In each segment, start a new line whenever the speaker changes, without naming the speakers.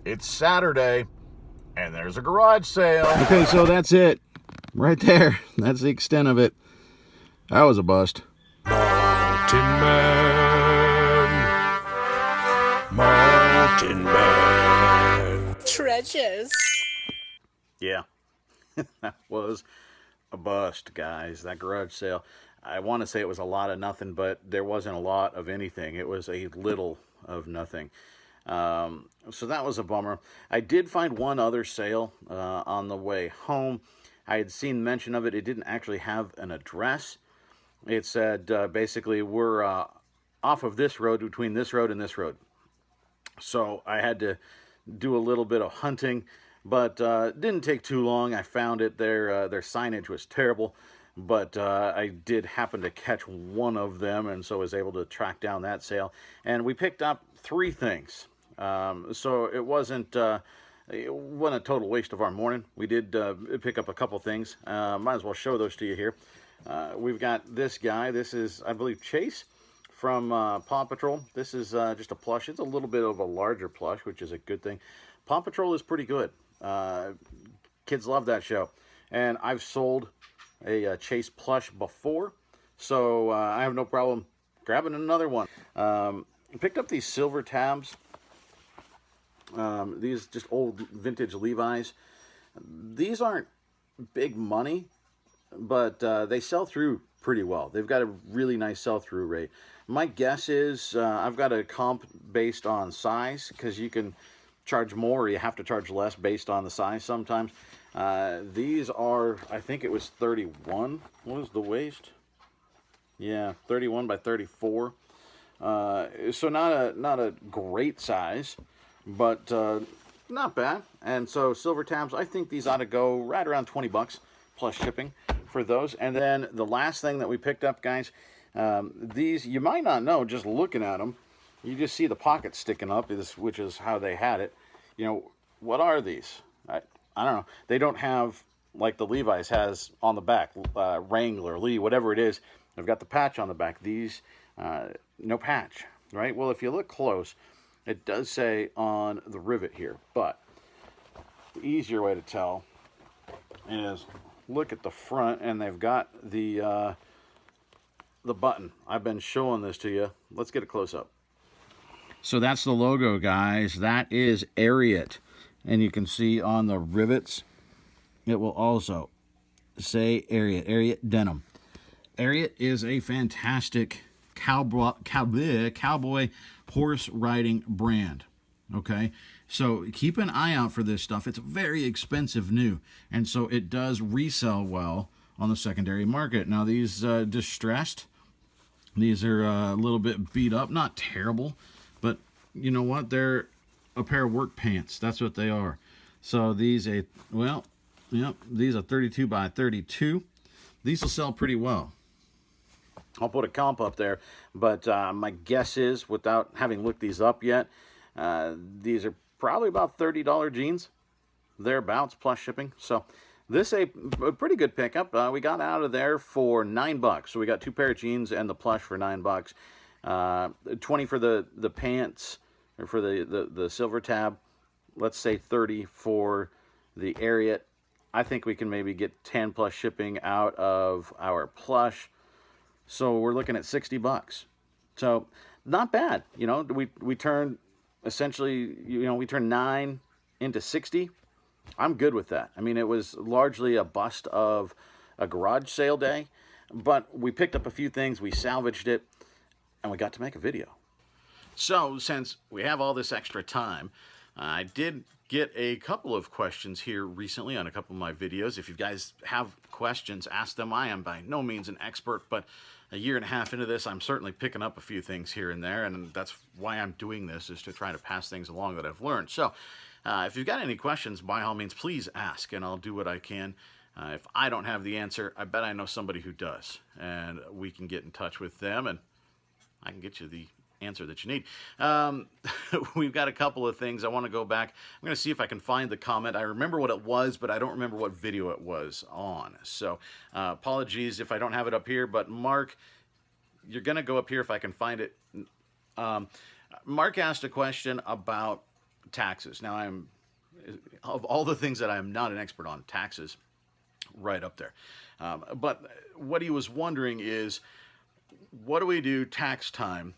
It's Saturday, and there's a garage sale.
Okay, so that's it. Right there. That's the extent of it. That was a bust.
Mountain Man.
Treasures.
Yeah, that was a bust, guys. That garage sale. I want to say it was a lot of nothing, but there wasn't a lot of anything. It was a little of nothing. So that was a bummer. I did find one other sale on the way home. I had seen mention of it. It didn't actually have an address. It said basically we're off of this road, between this road and this road. So I had to do a little bit of hunting, but didn't take too long. I found it. Their signage was terrible, but I did happen to catch one of them, and so was able to track down that sale. And we picked up 3 things. So it wasn't a total waste of our morning. We did pick up a couple things. Might as well show those to you here. We've got this guy. This is, I believe, Chase from Paw Patrol. This is just a plush. It's a little bit of a larger plush, which is a good thing. Paw Patrol is pretty good. Kids love that show. And I've sold a Chase plush before, so I have no problem grabbing another one. Picked up these silver tabs. These just old vintage Levi's. These aren't big money, but they sell through pretty well. They've got a really nice sell-through rate. My guess is I've got a comp based on size, because you can charge more or you have to charge less based on the size sometimes. These are, I think it was 31. What was the waist? Yeah, 31 by 34. So not a great size, but not bad. And so silver tabs, I think these ought to go right around 20 bucks plus shipping for those. And then the last thing that we picked up, guys, these you might not know just looking at them. You just see the pockets sticking up, which is how they had it. You know, what are these? I don't know. They don't have, like the Levi's has on the back, Wrangler, Lee, whatever it is. They've got the patch on the back. These, no patch, right? Well, if you look close, it does say on the rivet here. But the easier way to tell is look at the front, and they've got the button. I've been showing this to you. Let's get a close-up. So that's the logo, guys. That is Ariat. And you can see on the rivets, it will also say Ariat, Ariat denim. Ariat is a fantastic cowboy horse riding brand. Okay, so keep an eye out for this stuff. It's very expensive new, and so it does resell well on the secondary market. Now these distressed, these are a little bit beat up, not terrible, but you know what? They're a pair of work pants. That's what they are. So these these are 32 by 32. These will sell pretty well. I'll put a comp up there, but my guess is, without having looked these up yet, these are probably about $30 jeans, thereabouts, plus shipping. So this is a pretty good pickup. We got out of there for $9. So we got 2 pair of jeans and the plush for $9. 20 for the pants, or for the silver tab. Let's say 30 for the Ariat. I think we can maybe get 10 plus shipping out of our plush. So we're looking at 60 bucks. So not bad. You know, we turned essentially, we turned 9 into 60. I'm good with that. I mean, it was largely a bust of a garage sale day, but we picked up a few things, we salvaged it, and we got to make a video. So since we have all this extra time, I did get a couple of questions here recently on a couple of my videos. If you guys have questions, ask them. I am by no means an expert, but a year and a half into this, I'm certainly picking up a few things here and there, and that's why I'm doing this, is to try to pass things along that I've learned. So if you've got any questions, by all means, please ask, and I'll do what I can. If I don't have the answer, I bet I know somebody who does, and we can get in touch with them, and I can get you the answer that you need. We've got a couple of things. I want to go back. I'm going to see if I can find the comment. I remember what it was, but I don't remember what video it was on. So apologies if I don't have it up here, but Mark, you're going to go up here if I can find it. Mark asked a question about taxes. Now, of all the things that I'm not an expert on, taxes, right up there. But what he was wondering is, what do we do tax time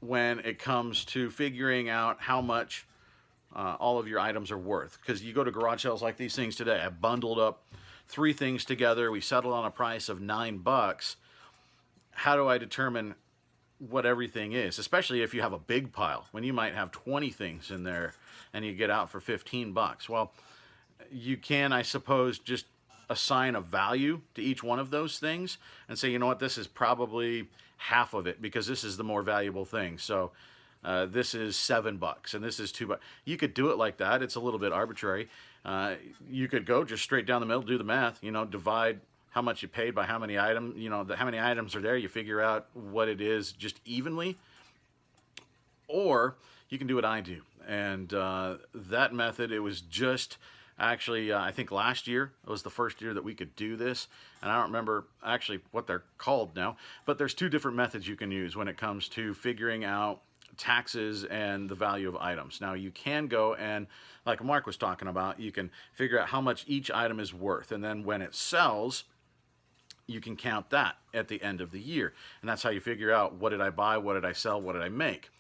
when it comes to figuring out how much all of your items are worth? Because you go to garage sales like these things today. I bundled up 3 things together. We settled on a price of $9. How do I determine what everything is, especially if you have a big pile, when you might have 20 things in there and you get out for $15? Well, you can, I suppose, just assign a value to each one of those things and say, you know what, this is probably half of it because this is the more valuable thing. So this is $7 and this is $2. You could do it like that. It's a little bit arbitrary. You could go just straight down the middle, do the math, divide how much you paid by how many items, how many items are there. You figure out what it is just evenly. Or you can do what I do. And that method, it was just actually, I think last year was the first year that we could do this. And I don't remember actually what they're called now. But there's 2 different methods you can use when it comes to figuring out taxes and the value of items. Now, you can go and, like Mark was talking about, you can figure out how much each item is worth. And then when it sells, you can count that at the end of the year. And that's how you figure out, what did I buy, what did I sell, what did I make?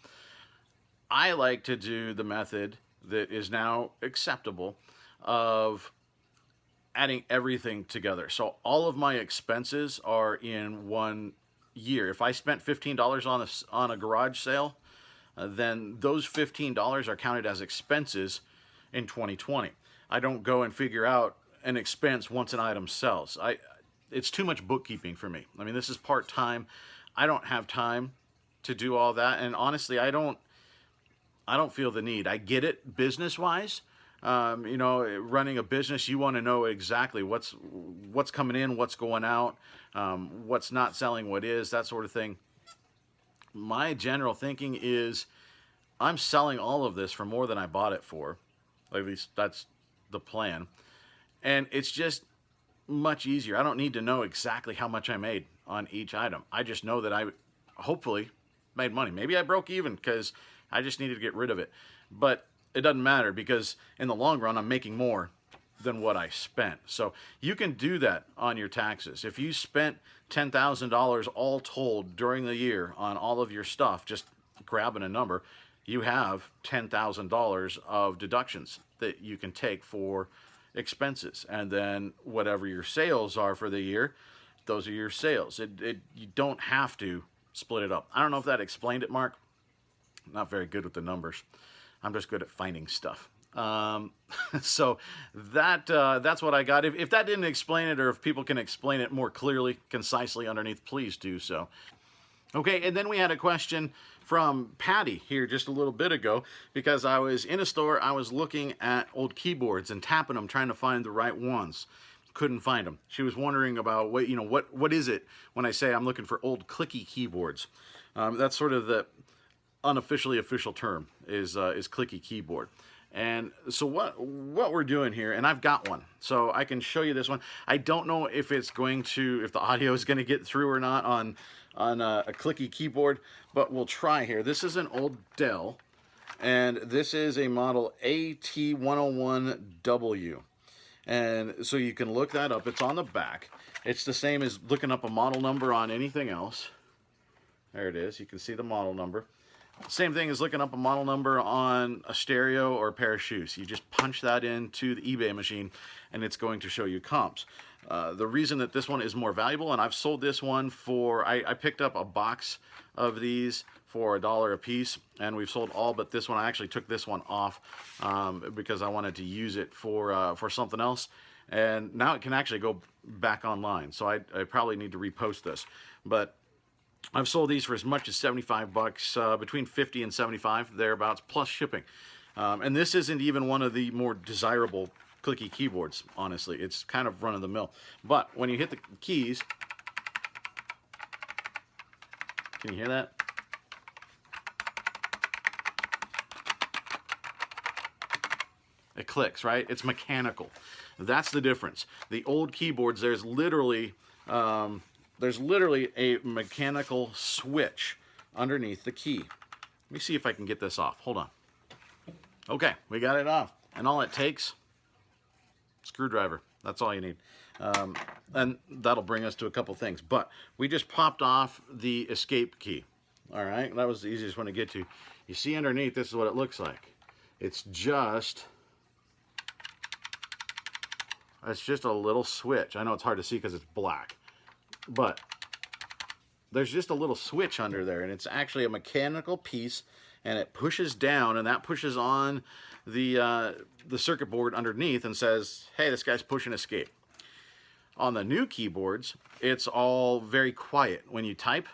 I like to do the method that is now acceptable of adding everything together. So all of my expenses are in one year. If I spent $15 on a garage sale, then those $15 are counted as expenses in 2020. I don't go and figure out an expense once an item sells. It's too much bookkeeping for me. I mean, this is part-time. I don't have time to do all that, and honestly, I don't feel the need. I get it business-wise. Running a business, you want to know exactly what's coming in, what's going out, what's not selling, what is, that sort of thing. My general thinking is, I'm selling all of this for more than I bought it for. At least that's the plan. And it's just much easier. I don't need to know exactly how much I made on each item. I just know that I hopefully made money. Maybe I broke even because I just needed to get rid of it. But it doesn't matter, because in the long run, I'm making more than what I spent. So you can do that on your taxes. If you spent $10,000 all told during the year on all of your stuff, just grabbing a number, you have $10,000 of deductions that you can take for expenses. And then whatever your sales are for the year, those are your sales. You don't have to split it up. I don't know if that explained it, Mark. I'm not very good with the numbers. I'm just good at finding stuff. So that's what I got. If that didn't explain it, or if people can explain it more clearly, concisely underneath, please do so. Okay, and then we had a question from Patty here just a little bit ago, because I was in a store, I was looking at old keyboards and tapping them, trying to find the right ones. Couldn't find them. She was wondering about what is it when I say I'm looking for old clicky keyboards. That's sort of the unofficially official term is clicky keyboard. And so what we're doing here, and I've got one, so I can show you this one. I don't know if the audio is going to get through or not on a clicky keyboard, but we'll try here. This is an old Dell, and this is a model AT101W. And so you can look that up. It's on the back. It's the same as looking up a model number on anything else. There it is. You can see the model number. Same thing as looking up a model number on a stereo or a pair of shoes. You just punch that into the eBay machine and it's going to show you comps. The reason that this one is more valuable, and I've sold this one for, I picked up a box of these for $1 a piece, and we've sold all but this one. I actually took this one off because I wanted to use it for something else, and now it can actually go back online, so I probably need to repost this. But I've sold these for as much as $75, between 50 and 75 thereabouts, plus shipping. And this isn't even one of the more desirable clicky keyboards, honestly. It's kind of run-of-the-mill. But when you hit the keys, can you hear that? It clicks, right? It's mechanical. That's the difference. The old keyboards, there's literally a mechanical switch underneath the key. Let me see if I can get this off. Hold on. Okay, we got it off. And all it takes, screwdriver. That's all you need. And that'll bring us to a couple things. But we just popped off the escape key. All right, that was the easiest one to get to. You see underneath, this is what it looks like. It's just a little switch. I know it's hard to see because it's black. But there's just a little switch under there, and it's actually a mechanical piece, and it pushes down, and that pushes on the circuit board underneath and says, hey, this guy's pushing escape. On the new keyboards, it's all very quiet. When you type,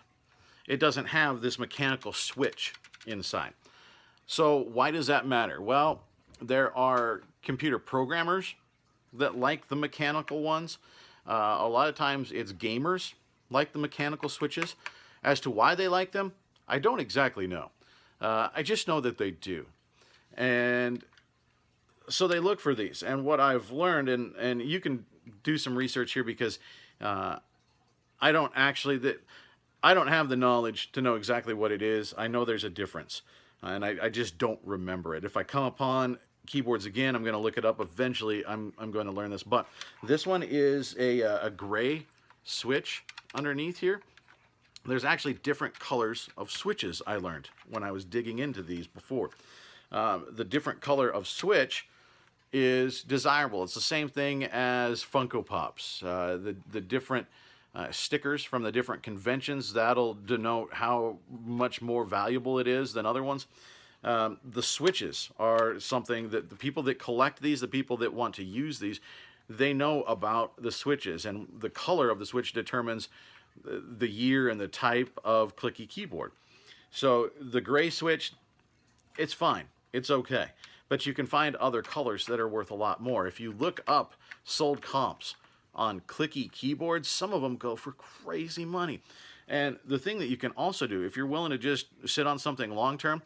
it doesn't have this mechanical switch inside. So why does that matter? Well, there are computer programmers that like the mechanical ones. A lot of times it's gamers like the mechanical switches. As to why they like them, I don't exactly know. I just know that they do. And so they look for these. And what I've learned, and you can do some research here because I don't have the knowledge to know exactly what it is. I know there's a difference, and I just don't remember it. If I come upon keyboards again, I'm going to look it up. Eventually, I'm going to learn this. But this one is a gray switch underneath here. There's actually different colors of switches, I learned when I was digging into these before. The different color of switch is desirable. It's the same thing as Funko Pops. The different stickers from the different conventions, that'll denote how much more valuable it is than other ones. The switches are something that the people that collect these, the people that want to use these, they know about the switches, and the color of the switch determines the year and the type of clicky keyboard. So the gray switch, it's fine, it's okay, but you can find other colors that are worth a lot more. If you look up sold comps on clicky keyboards, some of them go for crazy money. And the thing that you can also do, if you're willing to just sit on something long term,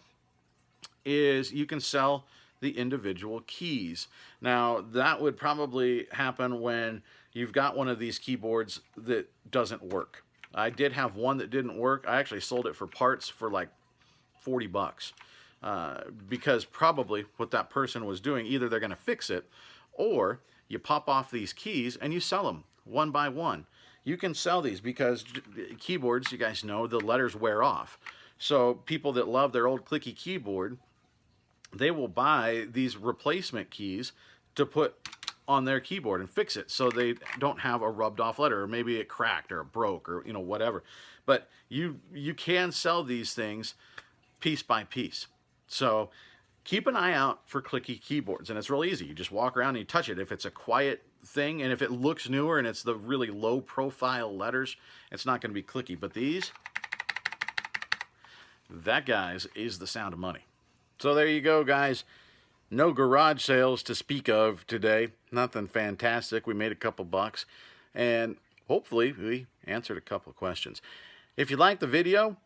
is you can sell the individual keys. Now, that would probably happen when you've got one of these keyboards that doesn't work. I did have one that didn't work. I actually sold it for parts for like 40 bucks. Because probably what that person was doing, either they're going to fix it, or you pop off these keys and you sell them one by one. You can sell these because keyboards, you guys know, the letters wear off. So people that love their old clicky keyboard, they will buy these replacement keys to put on their keyboard and fix it so they don't have a rubbed off letter, or maybe it cracked or it broke, or whatever. But you can sell these things piece by piece. So keep an eye out for clicky keyboards, and it's real easy. You just walk around and you touch it. If it's a quiet thing and if it looks newer and it's the really low profile letters, it's not going to be clicky. But these, that, guys, is the sound of money. So there you go, guys. No garage sales to speak of today. Nothing fantastic. We made a couple bucks, and hopefully we answered a couple of questions. If you liked the video,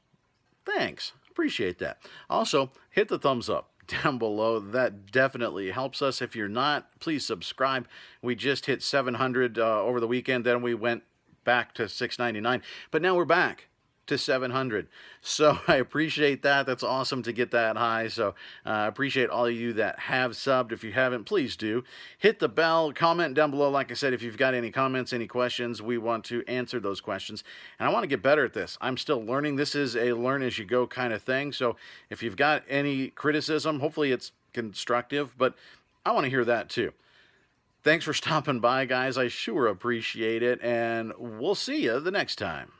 thanks. Appreciate that. Also, hit the thumbs up down below. That definitely helps us. If you're not, please subscribe. We just hit 700 over the weekend. Then we went back to 699, but now we're back to 700. So I appreciate that. That's awesome to get that high. So I appreciate all of you that have subbed. If you haven't, please do. Hit the bell, comment down below. Like I said, if you've got any comments, any questions, we want to answer those questions. And I want to get better at this. I'm still learning. This is a learn as you go kind of thing. So if you've got any criticism, hopefully it's constructive, but I want to hear that too. Thanks for stopping by, guys. I sure appreciate it, and we'll see you the next time.